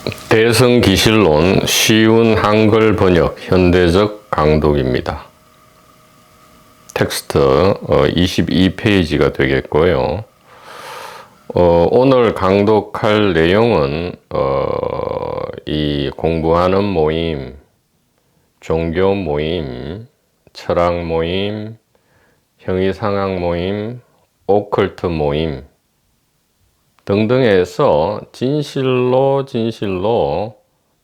대성기실론 쉬운 한글 번역 현대적 강독입니다. 텍스트 22페이지가 되겠고요. 오늘 강독할 내용은 이 공부하는 모임, 종교 모임, 철학 모임, 형이상학 모임, 오컬트 모임 등등에서 진실로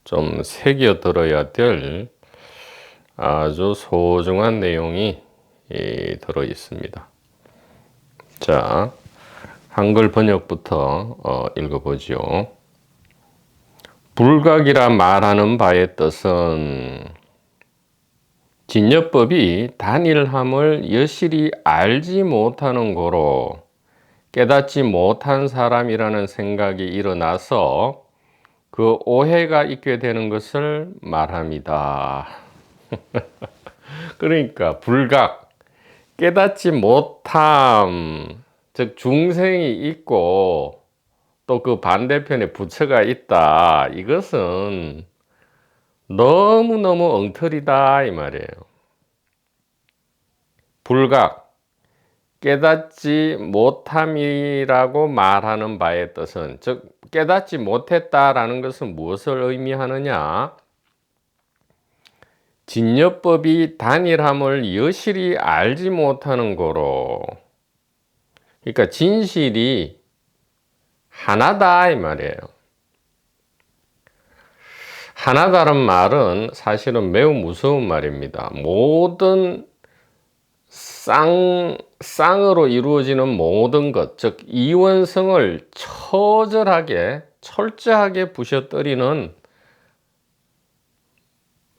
좀 새겨 들어야 될 아주 소중한 내용이 들어 있습니다. 자, 한글 번역부터 읽어보죠. 불각이라 말하는 바의 뜻은 진여법이 단일함을 여실히 알지 못하는 고로 깨닫지 못한 사람이라는 생각이 일어나서 그 오해가 있게 되는 것을 말합니다. 그러니까 불각, 깨닫지 못함, 즉 중생이 있고 또 그 반대편에 부처가 있다. 이것은 너무너무 엉터리다 이 말이에요. 불각, 깨닫지 못함이라고 말하는 바의 뜻은, 즉 깨닫지 못했다라는 것은 무엇을 의미하느냐? 진여법이 단일함을 여실히 알지 못하는 거로, 그러니까 진실이 하나다 이 말이에요. 하나다는 말은 사실은 매우 무서운 말입니다. 모든 쌍으로 이루어지는 모든 것, 즉 이원성을 철저하게 부셔뜨리는,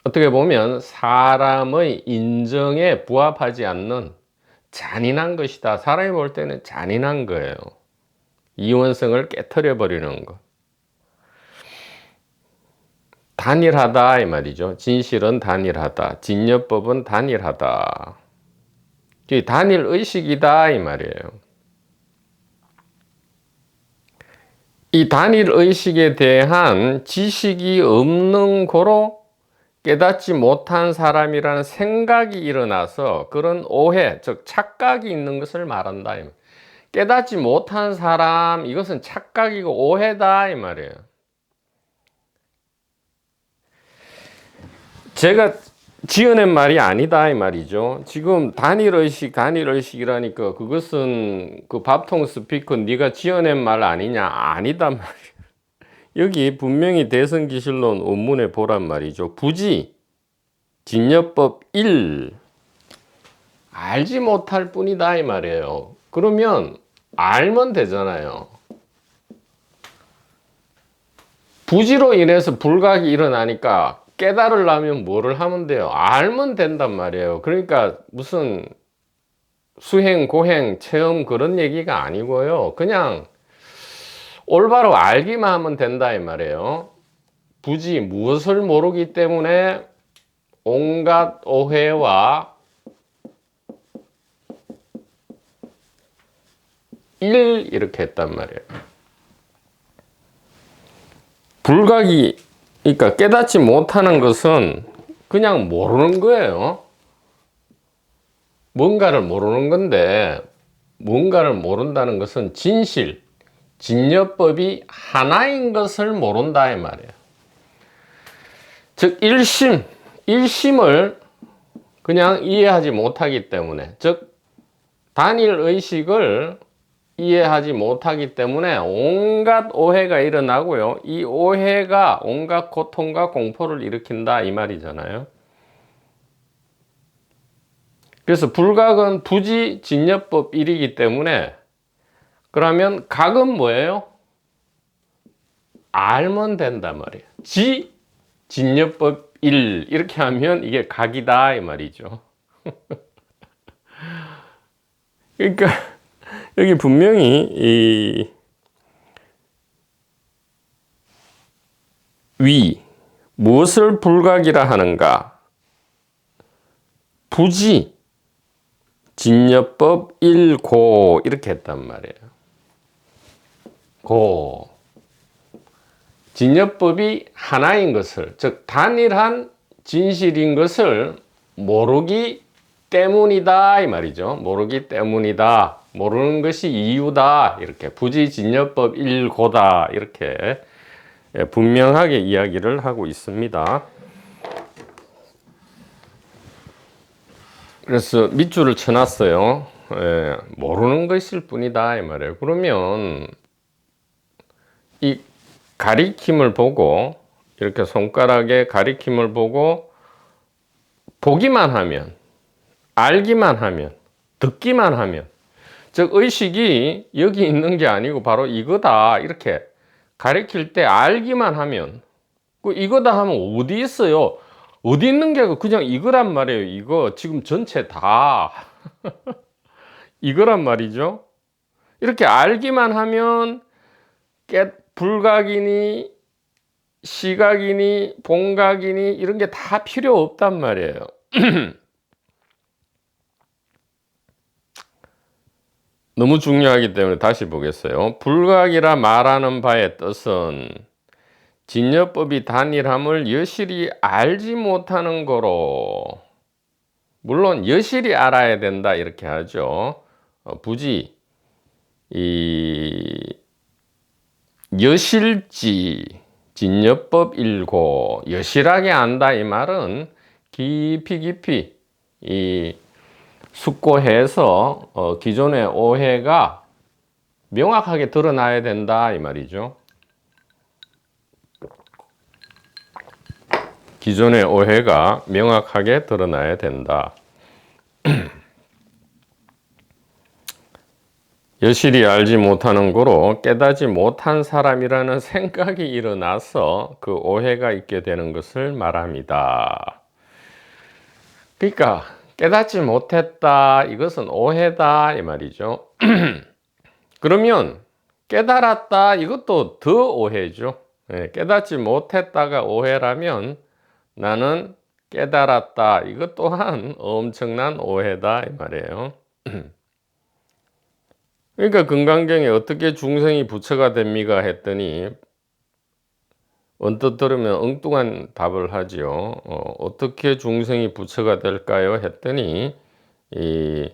어떻게 보면 사람의 인정에 부합하지 않는 잔인한 것이다. 사람이 볼 때는 잔인한 거예요. 이원성을 깨트려 버리는 것. 단일하다 이 말이죠. 진실은 단일하다. 진여법은 단일하다. 단일 의식이다 이 말이에요. 이 단일 의식에 대한 지식이 없는 고로 깨닫지 못한 사람이라는 생각이 일어나서 그런 오해, 즉 착각이 있는 것을 말한다. 깨닫지 못한 사람, 이것은 착각이고 오해다 이 말이에요. 제가 지어낸 말이 아니다 이 말이죠. 지금 단일의식이라니까 그것은 그 밥통 스피커 네가 지어낸 말 아니냐? 아니다 말이에요. 여기 분명히 대성기실론 원문에 보란 말이죠. 부지 진여법 1 알지 못할 뿐이다 이 말이에요. 그러면 알면 되잖아요. 부지로 인해서 불각이 일어나니까 깨달으려면 뭐를 하면 돼요? 알면 된단 말이에요. 그러니까 무슨 수행, 고행, 체험 그런 얘기가 아니고요. 그냥 올바로 알기만 하면 된다 이 말이에요. 부지 무엇을 모르기 때문에 온갖 오해와 이렇게 했단 말이에요. 불각이, 그러니까 깨닫지 못하는 것은 그냥 모르는 거예요. 뭔가를 모르는 건데, 뭔가를 모른다는 것은 진실, 진여법이 하나인 것을 모른다 이 말이에요. 즉 일심을 그냥 이해하지 못하기 때문에, 즉 단일 의식을 이해하지 못하기 때문에 온갖 오해가 일어나고요. 이 오해가 온갖 고통과 공포를 일으킨다 이 말이잖아요. 그래서 불각은 부지 진여법 1이기 때문에, 그러면 각은 뭐예요? 알면 된단 말이에요. 진여법 1 이렇게 하면 이게 각이다 이 말이죠. 그러니까 여기 분명히 무엇을 불각이라 하는가? 부지 진여법 1고 이렇게 했단 말이에요. 고 진여법이 하나인 것을, 즉 단일한 진실인 것을 모르기 때문이다 이 말이죠. 모르기 때문이다. 모르는 것이 이유다. 이렇게 부지진여법 1고다. 이렇게 분명하게 이야기를 하고 있습니다. 그래서 밑줄을 쳐놨어요. 모르는 것일 뿐이다 이 말이에요. 그러면 이 가리킴을 보고, 이렇게 손가락에 가리킴을 보고 보기만 하면, 알기만 하면, 듣기만 하면, 즉 의식이 여기 있는 게 아니고 바로 이거다 이렇게 가리킬 때 알기만 하면, 그 이거다 하면 어디 있어요? 어디 있는 게 그냥 이거란 말이에요. 이거 지금 전체 다 이거란 말이죠. 이렇게 알기만 하면 불각이니 시각이니 본각이니 이런 게 다 필요 없단 말이에요. 너무 중요하기 때문에 다시 보겠어요. 불각이라 말하는 바의 뜻은 진여법이 단일함을 여실히 알지 못하는 거로, 물론 여실히 알아야 된다 이렇게 하죠. 부지 이 여실지 진여법 1고, 여실하게 안다 이 말은 깊이 이 숙고해서 기존의 오해가 명확하게 드러나야 된다 이 말이죠. 기존의 오해가 명확하게 드러나야 된다. 여실히 알지 못하는 거로 깨닫지 못한 사람이라는 생각이 일어나서 그 오해가 있게 되는 것을 말합니다. 그러니까 깨닫지 못했다, 이것은 오해다 이 말이죠. 그러면 깨달았다, 이것도 더 오해죠. 깨닫지 못했다가 오해라면 나는 깨달았다, 이것 또한 엄청난 오해다 이 말이에요. 그러니까 금강경에 어떻게 중생이 부처가 됩니까 했더니 언뜻 들으면 엉뚱한 답을 하지요. 어떻게 중생이 부처가 될까요 했더니 이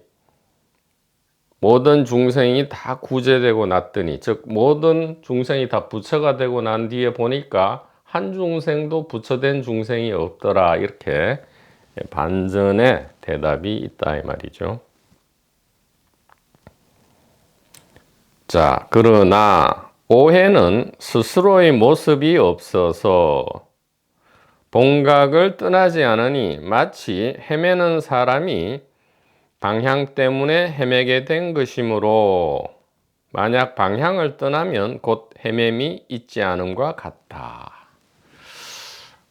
모든 중생이 다 구제되고 났더니, 즉 모든 중생이 다 부처가 되고 난 뒤에 보니까 한 중생도 부처된 중생이 없더라, 이렇게 반전의 대답이 있다 이 말이죠. 자, 그러나 오해는 스스로의 모습이 없어서 본각을 떠나지 않으니 마치 헤매는 사람이 방향 때문에 헤매게 된 것이므로 만약 방향을 떠나면 곧 헤맴이 있지 않음과 같다.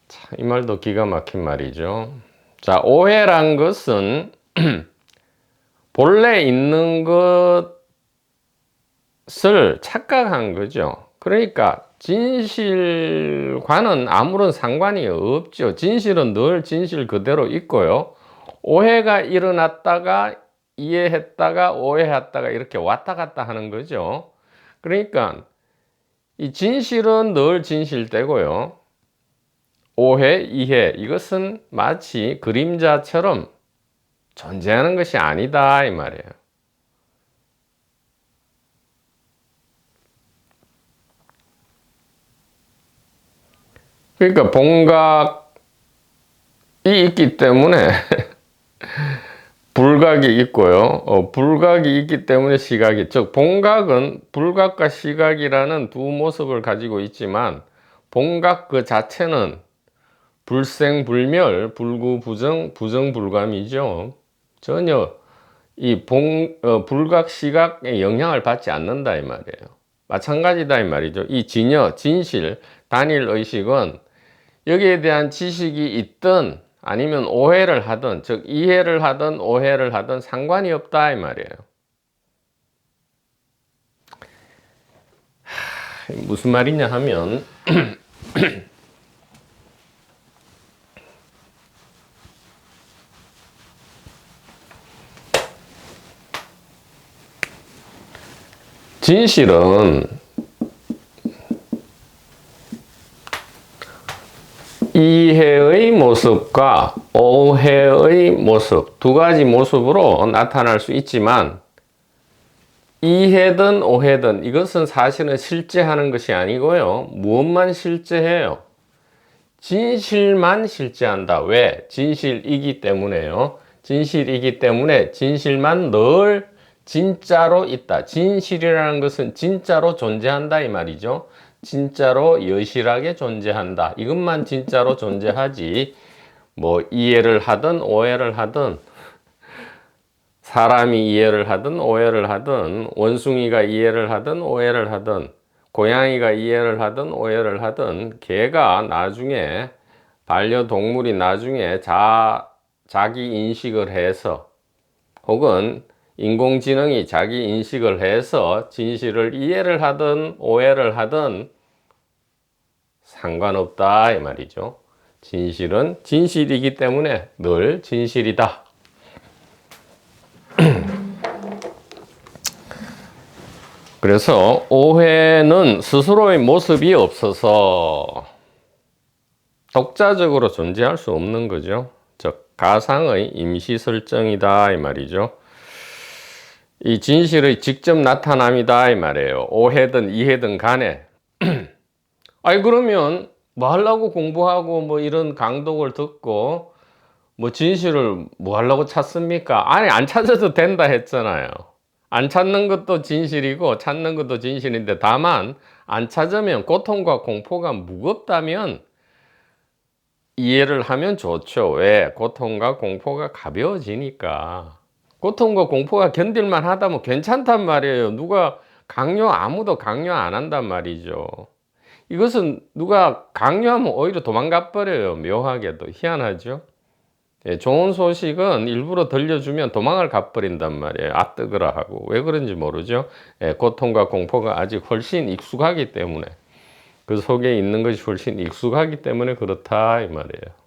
자, 이 말도 기가 막힌 말이죠. 자, 오해란 것은 본래 있는 것을 착각한 거죠. 그러니까 진실과는 아무런 상관이 없죠. 진실은 늘 진실 그대로 있고요. 오해가 일어났다가 이해했다가 오해했다가 이렇게 왔다 갔다 하는 거죠. 그러니까 이 진실은 늘 진실되고요. 오해, 이해, 이것은 마치 그림자처럼 존재하는 것이 아니다 이 말이에요. 그러니까 본각이 있기 때문에 불각이 있고요. 불각이 있기 때문에 시각이, 즉 본각은 불각과 시각이라는 두 모습을 가지고 있지만 본각 그 자체는 불생불멸, 불구부정, 부정불감이죠. 전혀 이 불각 시각에 영향을 받지 않는다 이 말이에요. 마찬가지다 이 말이죠. 이 진여, 진실, 단일 의식은 여기에 대한 지식이 있든 아니면 오해를 하든, 즉 이해를 하든 오해를 하든 상관이 없다 이 말이에요. 무슨 말이냐 하면 진실은 이해의 모습과 오해의 모습, 두 가지 모습으로 나타날 수 있지만, 이해든 오해든 이것은 사실은 실제하는 것이 아니고요. 무엇만 실제해요? 진실만 실제한다. 왜? 진실이기 때문에요. 진실이기 때문에 진실만 늘 진짜로 있다. 진실이라는 것은 진짜로 존재한다 이 말이죠. 진짜로 여실하게 존재한다. 이것만 진짜로 존재하지, 뭐 이해를 하든 오해를 하든, 사람이 이해를 하든 오해를 하든, 원숭이가 이해를 하든 오해를 하든, 고양이가 이해를 하든 오해를 하든, 개가 나중에, 반려동물이 나중에 자기 인식을 해서, 혹은 인공지능이 자기 인식을 해서 진실을 이해를 하든 오해를 하든 상관없다 이 말이죠. 진실은 진실이기 때문에 늘 진실이다. 그래서 오해는 스스로의 모습이 없어서 독자적으로 존재할 수 없는 거죠. 즉 가상의 임시 설정이다 이 말이죠. 이 진실의 직접 나타남이다 이 말이에요. 오해든 이해든 간에. 아니 그러면 뭐 하려고 공부하고 뭐 이런 강독을 듣고 뭐 진실을 뭐 하려고 찾습니까? 아니 안 찾아도 된다 했잖아요. 안 찾는 것도 진실이고 찾는 것도 진실인데, 다만 안 찾으면 고통과 공포가 무겁다면 이해를 하면 좋죠. 왜? 고통과 공포가 가벼워지니까. 고통과 공포가 견딜만 하다면 괜찮단 말이에요. 누가 아무도 강요 안 한단 말이죠. 이것은 누가 강요하면 오히려 도망가 버려요. 묘하게도. 희한하죠. 예, 좋은 소식은 일부러 들려주면 도망을 가버린단 말이에요. 아 뜨거라 하고. 왜 그런지 모르죠. 예, 고통과 공포가 아직 훨씬 익숙하기 때문에, 그 속에 있는 것이 훨씬 익숙하기 때문에 그렇다 이 말이에요.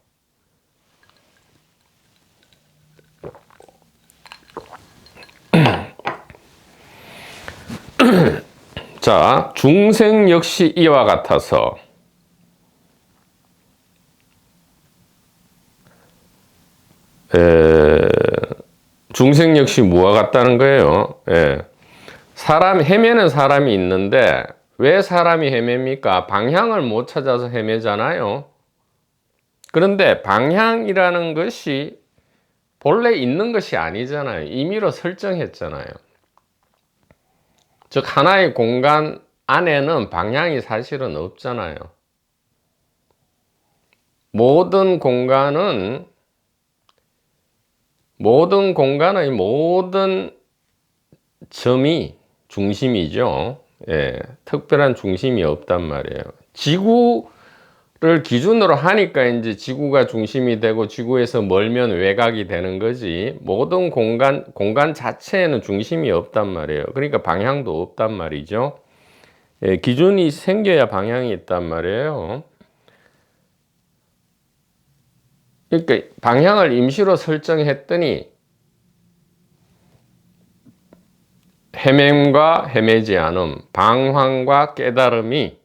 자, 중생 역시 이와 같아서 중생 역시 뭐와 같다는 거예요? 헤매는 사람이 있는데 왜 사람이 헤맵니까? 방향을 못 찾아서 헤매잖아요. 그런데 방향이라는 것이 본래 있는 것이 아니잖아요. 임의로 설정했잖아요. 즉 하나의 공간 안에는 방향이 사실은 없잖아요. 모든 공간의 모든 점이 중심이죠. 예, 특별한 중심이 없단 말이에요. 지구를 기준으로 하니까 이제 지구가 중심이 되고 지구에서 멀면 외곽이 되는 거지, 모든 공간 자체에는 중심이 없단 말이에요. 그러니까 방향도 없단 말이죠. 예, 기준이 생겨야 방향이 있단 말이에요. 그러니까 방향을 임시로 설정했더니 헤맴과 헤매지 않음, 방황과 깨달음이,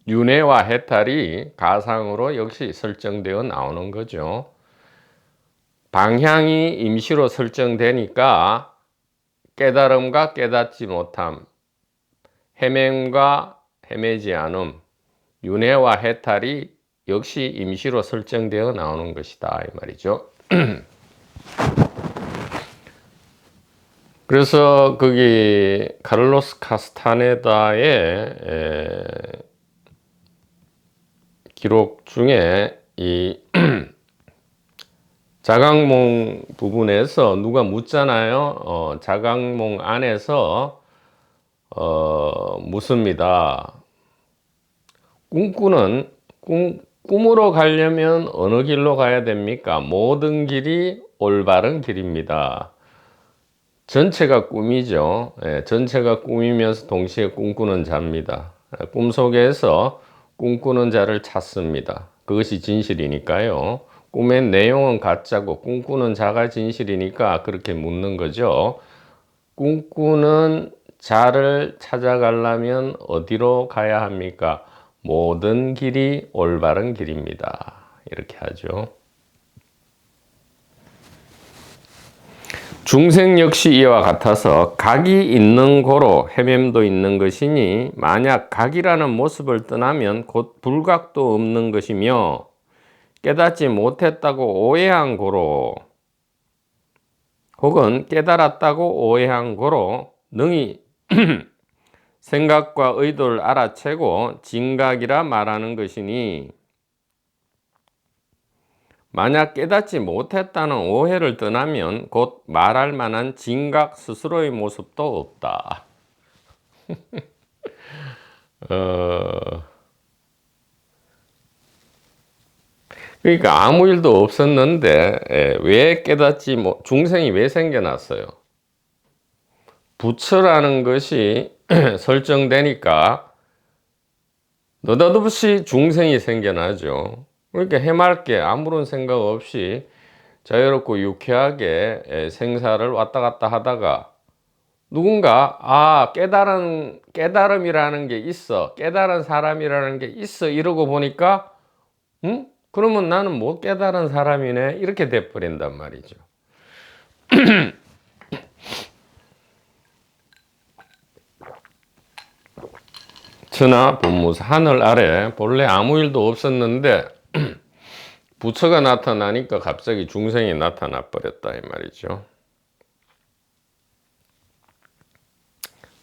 윤회와 해탈이 가상으로 역시 설정되어 나오는 거죠. 방향이 임시로 설정되니까 깨달음과 깨닫지 못함, 헤맴과 헤매지 않음, 윤회와 해탈이 역시 임시로 설정되어 나오는 것이다 이 말이죠. 그래서 거기 카를로스 카스타네다의 기록 중에 이 자각몽 부분에서 누가 묻잖아요. 자각몽 안에서 묻습니다. 꿈으로 가려면 어느 길로 가야 됩니까? 모든 길이 올바른 길입니다. 전체가 꿈이죠. 예, 전체가 꿈이면서 동시에 꿈꾸는 자입니다. 꿈속에서 꿈꾸는 자를 찾습니다. 그것이 진실이니까요. 꿈의 내용은 가짜고 꿈꾸는 자가 진실이니까 그렇게 묻는 거죠. 꿈꾸는 자를 찾아가려면 어디로 가야 합니까? 모든 길이 올바른 길입니다. 이렇게 하죠. 중생 역시 이와 같아서 각이 있는 고로 헤맴도 있는 것이니 만약 각이라는 모습을 떠나면 곧 불각도 없는 것이며 깨닫지 못했다고 오해한 고로 혹은 깨달았다고 오해한 고로 능히 생각과 의도를 알아채고 진각이라 말하는 것이니 만약 깨닫지 못했다는 오해를 떠나면 곧 말할 만한 진각 스스로의 모습도 없다. 그러니까 아무 일도 없었는데 왜 깨닫지 중생이 왜 생겨났어요? 부처라는 것이 설정되니까 느닷없이 중생이 생겨나죠. 그러니까 해맑게 아무런 생각 없이 자유롭고 유쾌하게 생사를 왔다 갔다 하다가 누군가 깨달음이라는 게 있어, 깨달은 사람이라는 게 있어 이러고 보니까 그러면 나는 못 깨달은 사람이네 이렇게 돼버린단 말이죠. 천하 분무사 하늘 아래 본래 아무 일도 없었는데 부처가 나타나니까 갑자기 중생이 나타나 버렸다 이 말이죠.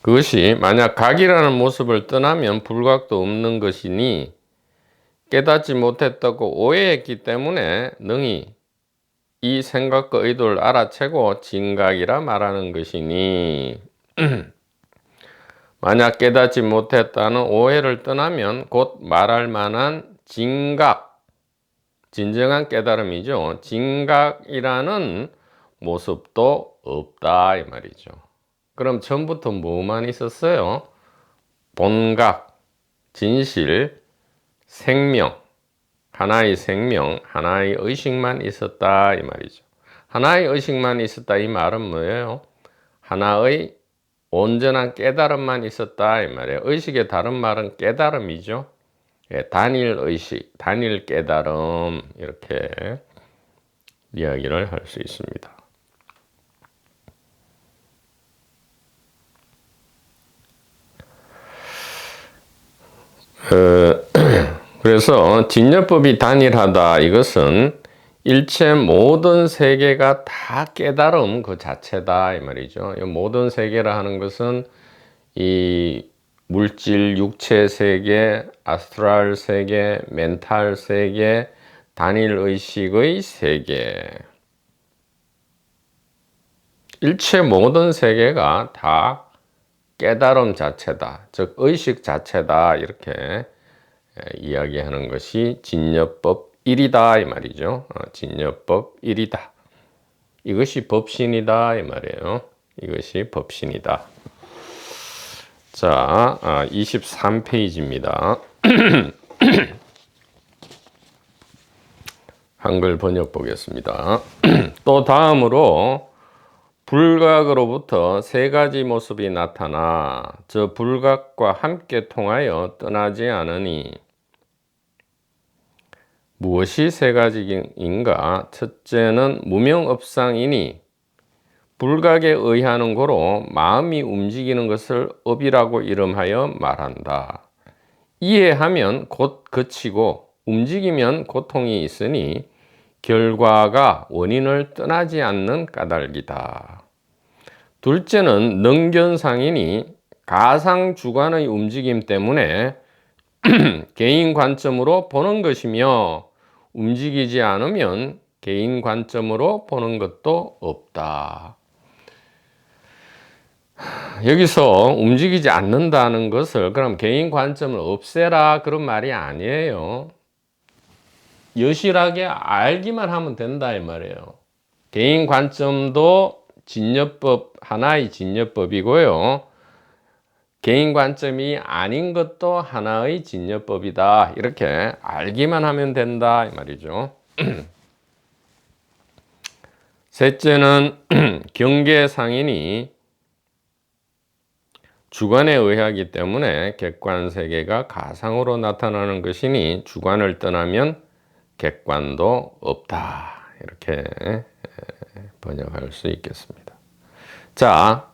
그것이 만약 각이라는 모습을 떠나면 불각도 없는 것이니 깨닫지 못했다고 오해했기 때문에 능히 이 생각과 의도를 알아채고 진각이라 말하는 것이니 만약 깨닫지 못했다는 오해를 떠나면 곧 말할 만한 진각, 진정한 깨달음이죠. 진각이라는 모습도 없다 이 말이죠. 그럼 처음부터 뭐만 있었어요? 본각, 진실, 생명, 하나의 생명, 하나의 의식만 있었다 이 말이죠. 하나의 의식만 있었다 이 말은 뭐예요? 하나의 온전한 깨달음만 있었다 이 말이에요. 의식의 다른 말은 깨달음이죠. 단일 의식, 단일 깨달음 이렇게 이야기를 할 수 있습니다. 그래서 진여법이 단일하다 이것은 일체 모든 세계가 다 깨달음 그 자체다 이 말이죠. 이 모든 세계라 하는 것은 이 물질 육체 세계, 아스트랄 세계, 멘탈 세계, 단일 의식의 세계. 일체 모든 세계가 다 깨달음 자체다. 즉 의식 자체다. 이렇게 이야기하는 것이 진여법 1이다 이 말이죠. 진여법 1이다. 이것이 법신이다 이 말이에요. 이것이 법신이다. 자, 23페이지입니다. 한글 번역 보겠습니다. 또 다음으로 불각으로부터 세 가지 모습이 나타나 저 불각과 함께 통하여 떠나지 않으니 무엇이 세 가지인가? 첫째는 무명업상이니 불각에 의하는 고로 마음이 움직이는 것을 업이라고 이름하여 말한다. 이해하면 곧 그치고 움직이면 고통이 있으니 결과가 원인을 떠나지 않는 까닭이다. 둘째는 능견상이니 가상 주관의 움직임 때문에 개인 관점으로 보는 것이며 움직이지 않으면 개인 관점으로 보는 것도 없다. 여기서 움직이지 않는다는 것을 그럼 개인 관점을 없애라 그런 말이 아니에요. 여실하게 알기만 하면 된다 이 말이에요. 개인 관점도 진여법 하나의 진여법이고요. 개인 관점이 아닌 것도 하나의 진여법이다. 이렇게 알기만 하면 된다 이 말이죠. 셋째는 경계상이니 주관에 의하기 때문에 객관세계가 가상으로 나타나는 것이니 주관을 떠나면 객관도 없다. 이렇게 번역할 수 있겠습니다. 자,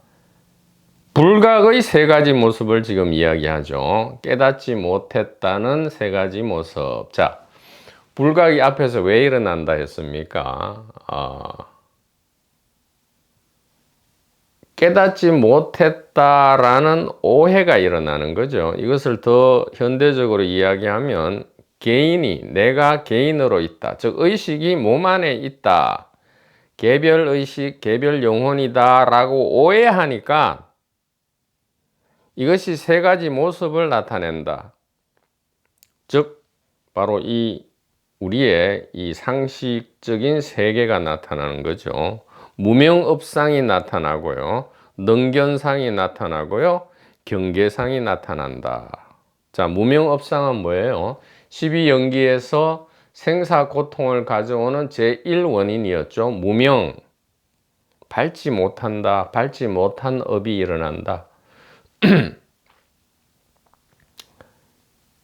불각의 세 가지 모습을 지금 이야기하죠. 깨닫지 못했다는 세 가지 모습. 자, 불각이 앞에서 왜 일어난다 했습니까? 깨닫지 못했다라는 오해가 일어나는 거죠. 이것을 더 현대적으로 이야기하면 내가 개인으로 있다. 즉, 의식이 몸 안에 있다. 개별의식, 개별영혼이다 라고 오해하니까 이것이 세 가지 모습을 나타낸다. 즉, 바로 우리의 이 상식적인 세계가 나타나는 거죠. 무명업상이 나타나고요. 능견상이 나타나고요. 경계상이 나타난다. 자, 무명업상은 뭐예요? 12연기에서 생사고통을 가져오는 제1원인이었죠. 무명, 밟지 못한다, 밟지 못한 업이 일어난다.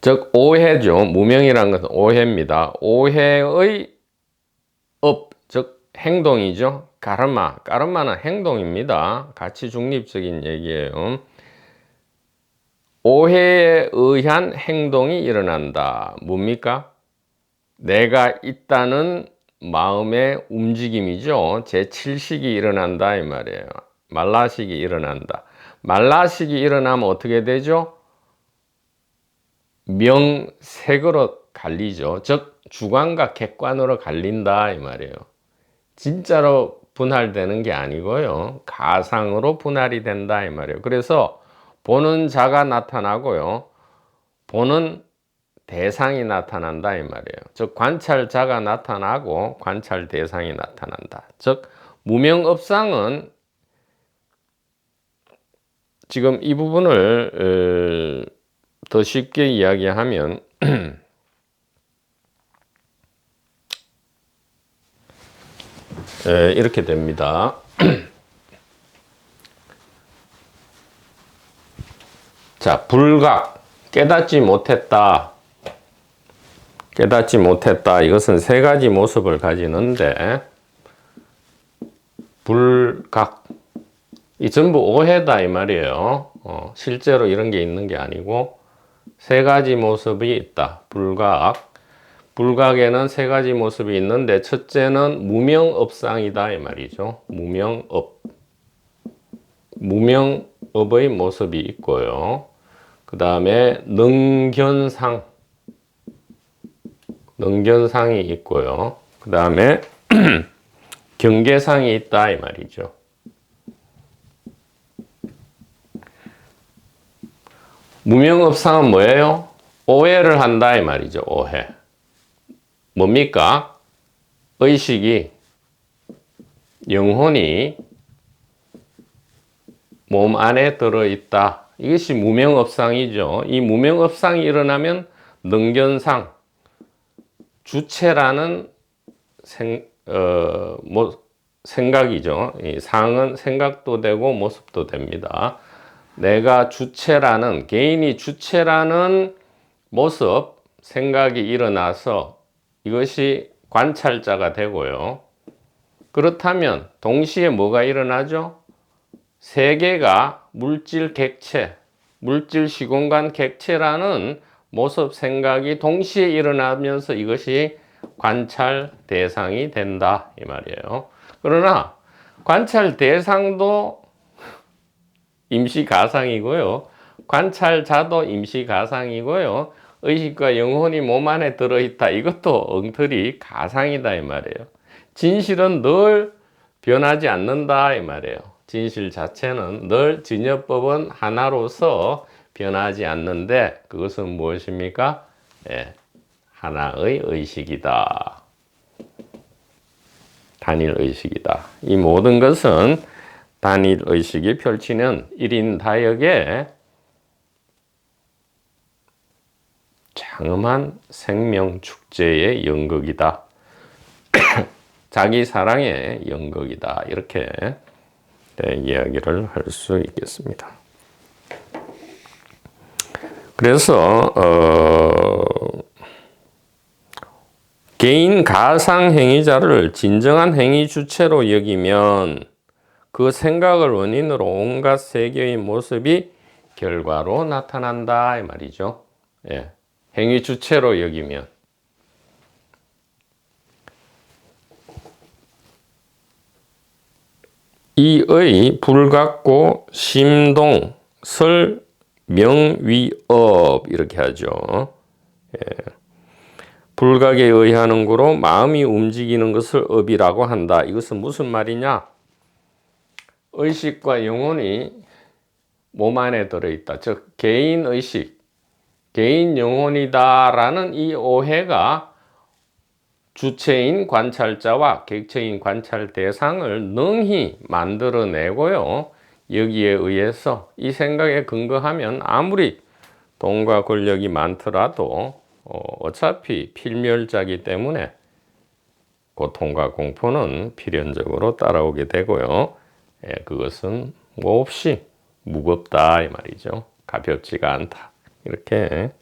즉 오해죠. 무명이라는 것은 오해입니다. 오해의 업, 즉 행동이죠. 까르마는 행동입니다. 가치 중립적인 얘기예요. 오해에 의한 행동이 일어난다. 뭡니까? 내가 있다는 마음의 움직임이죠. 제7식이 일어난다 이 말이에요. 말라식이 일어난다. 말라식이 일어나면 어떻게 되죠? 명색으로 갈리죠. 즉 주관과 객관으로 갈린다 이 말이에요. 진짜로 분할되는 게 아니고요. 가상으로 분할이 된다 이 말이에요. 그래서 보는 자가 나타나고요. 보는 대상이 나타난다 이 말이에요. 즉 관찰자가 나타나고 관찰 대상이 나타난다. 즉 무명업상은 지금 이 부분을 더 쉽게 이야기하면 이렇게 됩니다. 자, 불각, 깨닫지 못했다. 이것은 세 가지 모습을 가지는데, 불각, 이 전부 오해다 이 말이에요. 실제로 이런 게 있는 게 아니고 세 가지 모습이 있다. 불각에는 세 가지 모습이 있는데 첫째는 무명업상이다 이 말이죠. 무명업의 모습이 있고요. 그 다음에 능견상이 있고요. 그 다음에 경계상이 있다 이 말이죠. 무명업상은 뭐예요? 오해를 한다 이 말이죠. 오해. 뭡니까? 의식이, 영혼이 몸 안에 들어있다. 이것이 무명업상이죠. 이 무명업상이 일어나면 능견상, 주체라는 생각이죠. 이 상은 생각도 되고 모습도 됩니다. 내가 주체라는, 개인이 주체라는 모습, 생각이 일어나서 이것이 관찰자가 되고요. 그렇다면 동시에 뭐가 일어나죠? 세계가 물질 객체, 물질 시공간 객체라는 모습 생각이 동시에 일어나면서 이것이 관찰 대상이 된다 이 말이에요. 그러나 관찰 대상도 임시 가상이고요. 관찰자도 임시 가상이고요. 의식과 영혼이 몸 안에 들어있다. 이것도 엉터리 가상이다 이 말이에요. 진실은 늘 변하지 않는다 이 말이에요. 진실 자체는 늘 진여법은 하나로서 변하지 않는데 그것은 무엇입니까? 하나의 의식이다. 단일 의식이다. 이 모든 것은 단일 의식이 펼치는 1인 다역의 장엄한 생명 축제의 연극이다. 자기 사랑의 연극이다. 이렇게 이야기를 할 수 있겠습니다. 그래서 개인 가상 행위자를 진정한 행위 주체로 여기면 그 생각을 원인으로 온갖 세계의 모습이 결과로 나타난다 이 말이죠. 예. 행위 주체로 여기면. 이의 불각고 심동 설 명위업 이렇게 하죠. 예. 불각에 의하는 거로 마음이 움직이는 것을 업이라고 한다. 이것은 무슨 말이냐? 의식과 영혼이 몸 안에 들어있다. 즉 개인 의식, 개인 영혼이다라는 이 오해가 주체인 관찰자와 객체인 관찰 대상을 능히 만들어내고요. 여기에 의해서 이 생각에 근거하면 아무리 돈과 권력이 많더라도 어차피 필멸자이기 때문에 고통과 공포는 필연적으로 따라오게 되고요. 그것은 몹시 무겁다 이 말이죠. 가볍지가 않다. 이렇게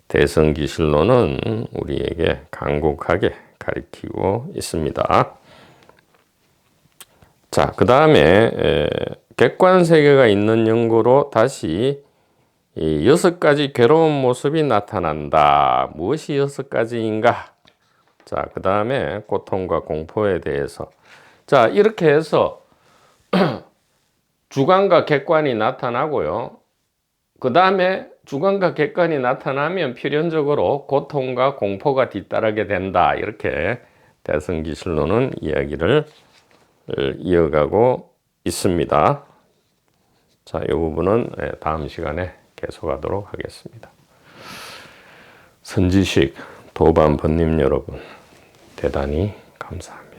대성기실론은 우리에게 간곡하게 가리키고 있습니다. 자, 그 다음에 객관세계가 있는 연고로 다시 이 6가지 괴로운 모습이 나타난다. 무엇이 6가지인가? 자, 그 다음에 고통과 공포에 대해서. 자, 이렇게 해서 주관과 객관이 나타나고요. 그 다음에 주관과 객관이 나타나면 필연적으로 고통과 공포가 뒤따르게 된다. 이렇게 대성기실론은 이야기를 이어가고 있습니다. 자, 이 부분은 다음 시간에 계속하도록 하겠습니다. 선지식 도반 번님 여러분, 대단히 감사합니다.